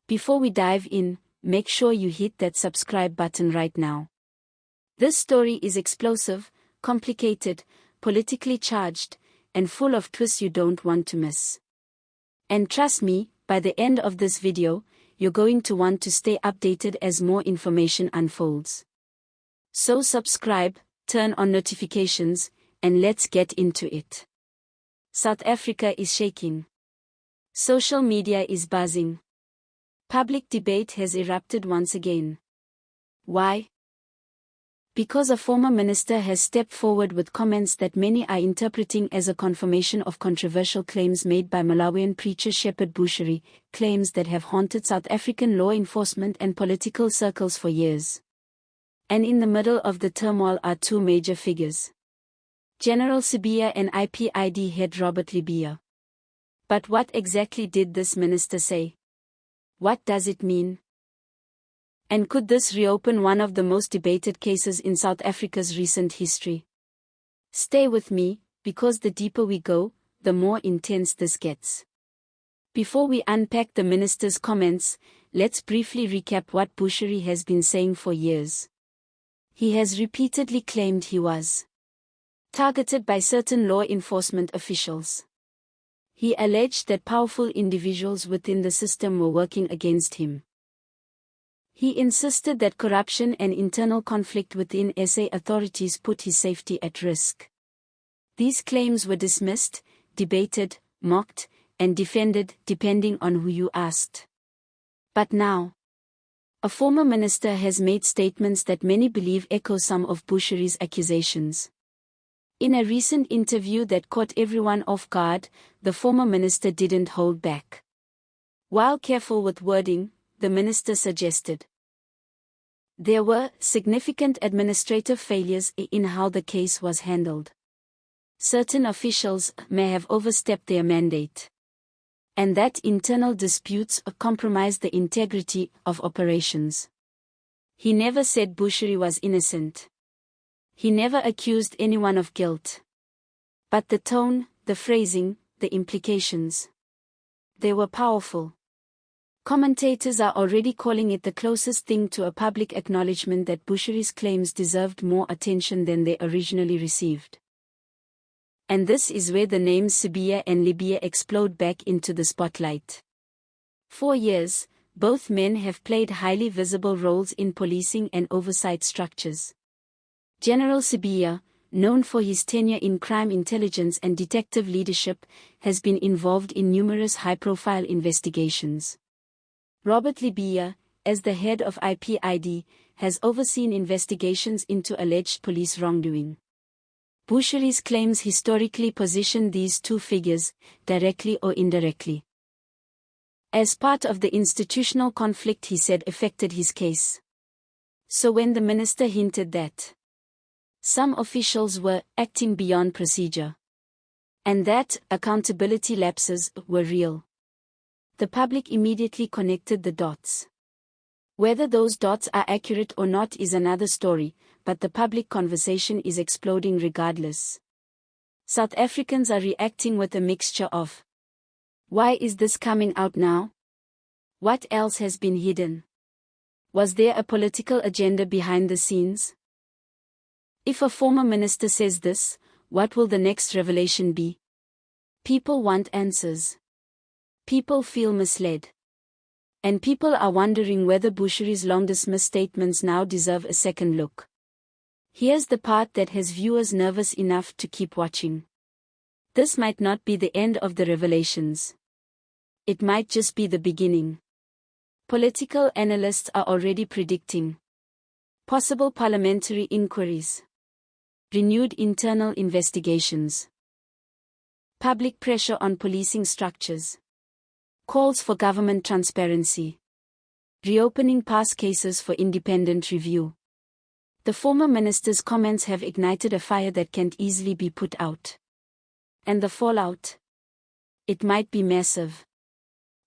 Before we dive in, make sure you hit that subscribe button right now. This story is explosive, complicated, politically charged, and full of twists you don't want to miss. And trust me, by the end of this video, you're going to want to stay updated as more information unfolds. So subscribe, turn on notifications, and let's get into it. South Africa is shaking. Social media is buzzing. Public debate has erupted once again. Why? Because a former minister has stepped forward with comments that many are interpreting as a confirmation of controversial claims made by Malawian preacher Shepherd Bushiri, claims that have haunted South African law enforcement and political circles for years. And in the middle of the turmoil are two major figures: General Sibiya and IPID head Robert Lebeya. But what exactly did this minister say? What does it mean? And could this reopen one of the most debated cases in South Africa's recent history? Stay with me, because the deeper we go, the more intense this gets. Before we unpack the minister's comments, let's briefly recap what Bushiri has been saying for years. He has repeatedly claimed he was targeted by certain law enforcement officials. He alleged that powerful individuals within the system were working against him. He insisted that corruption and internal conflict within SA authorities put his safety at risk. These claims were dismissed, debated, mocked, and defended depending on who you asked. But now, a former minister has made statements that many believe echo some of Bushiri's accusations. In a recent interview that caught everyone off guard, the former minister didn't hold back. While careful with wording, the minister suggested there were significant administrative failures in how the case was handled. Certain officials may have overstepped their mandate, and that internal disputes compromised the integrity of operations. He never said Bushiri was innocent. He never accused anyone of guilt. But the tone, the phrasing, the implications, they were powerful. Commentators are already calling it the closest thing to a public acknowledgement that Bushiri's claims deserved more attention than they originally received. And this is where the names Sibiya and Lebeya explode back into the spotlight. For years, both men have played highly visible roles in policing and oversight structures. General Sibiya, known for his tenure in crime intelligence and detective leadership, has been involved in numerous high-profile investigations. Robert Lebeya, as the head of IPID, has overseen investigations into alleged police wrongdoing. Bushiri's claims historically position these two figures, directly or indirectly, as part of the institutional conflict he said affected his case. So when the minister hinted that some officials were acting beyond procedure, and that accountability lapses were real, the public immediately connected the dots. Whether those dots are accurate or not is another story, but the public conversation is exploding regardless. South Africans are reacting with a mixture of, why is this coming out now? What else has been hidden? Was there a political agenda behind the scenes? If a former minister says this, what will the next revelation be? People want answers. People feel misled. And people are wondering whether Bushiri's long-dismissed statements now deserve a second look. Here's the part that has viewers nervous enough to keep watching. This might not be the end of the revelations. It might just be the beginning. Political analysts are already predicting possible parliamentary inquiries, renewed internal investigations, public pressure on policing structures, calls for government transparency, reopening past cases for independent review. The former minister's comments have ignited a fire that can't easily be put out. And the fallout? It might be massive.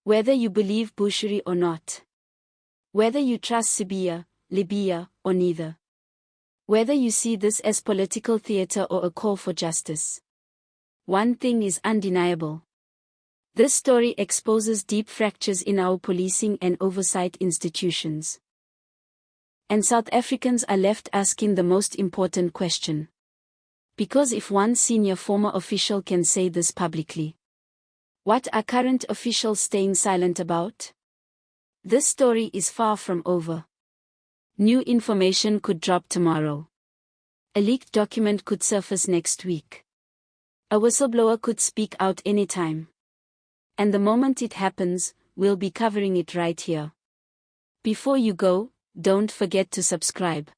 Whether you believe Bushiri or not. Whether you trust Sibiya, Lebeya, or neither. Whether you see this as political theater or a call for justice. One thing is undeniable. This story exposes deep fractures in our policing and oversight institutions. And South Africans are left asking the most important question. Because if one senior former official can say this publicly, what are current officials staying silent about? This story is far from over. New information could drop tomorrow. A leaked document could surface next week. A whistleblower could speak out anytime. And the moment it happens, we'll be covering it right here. Before you go, don't forget to subscribe.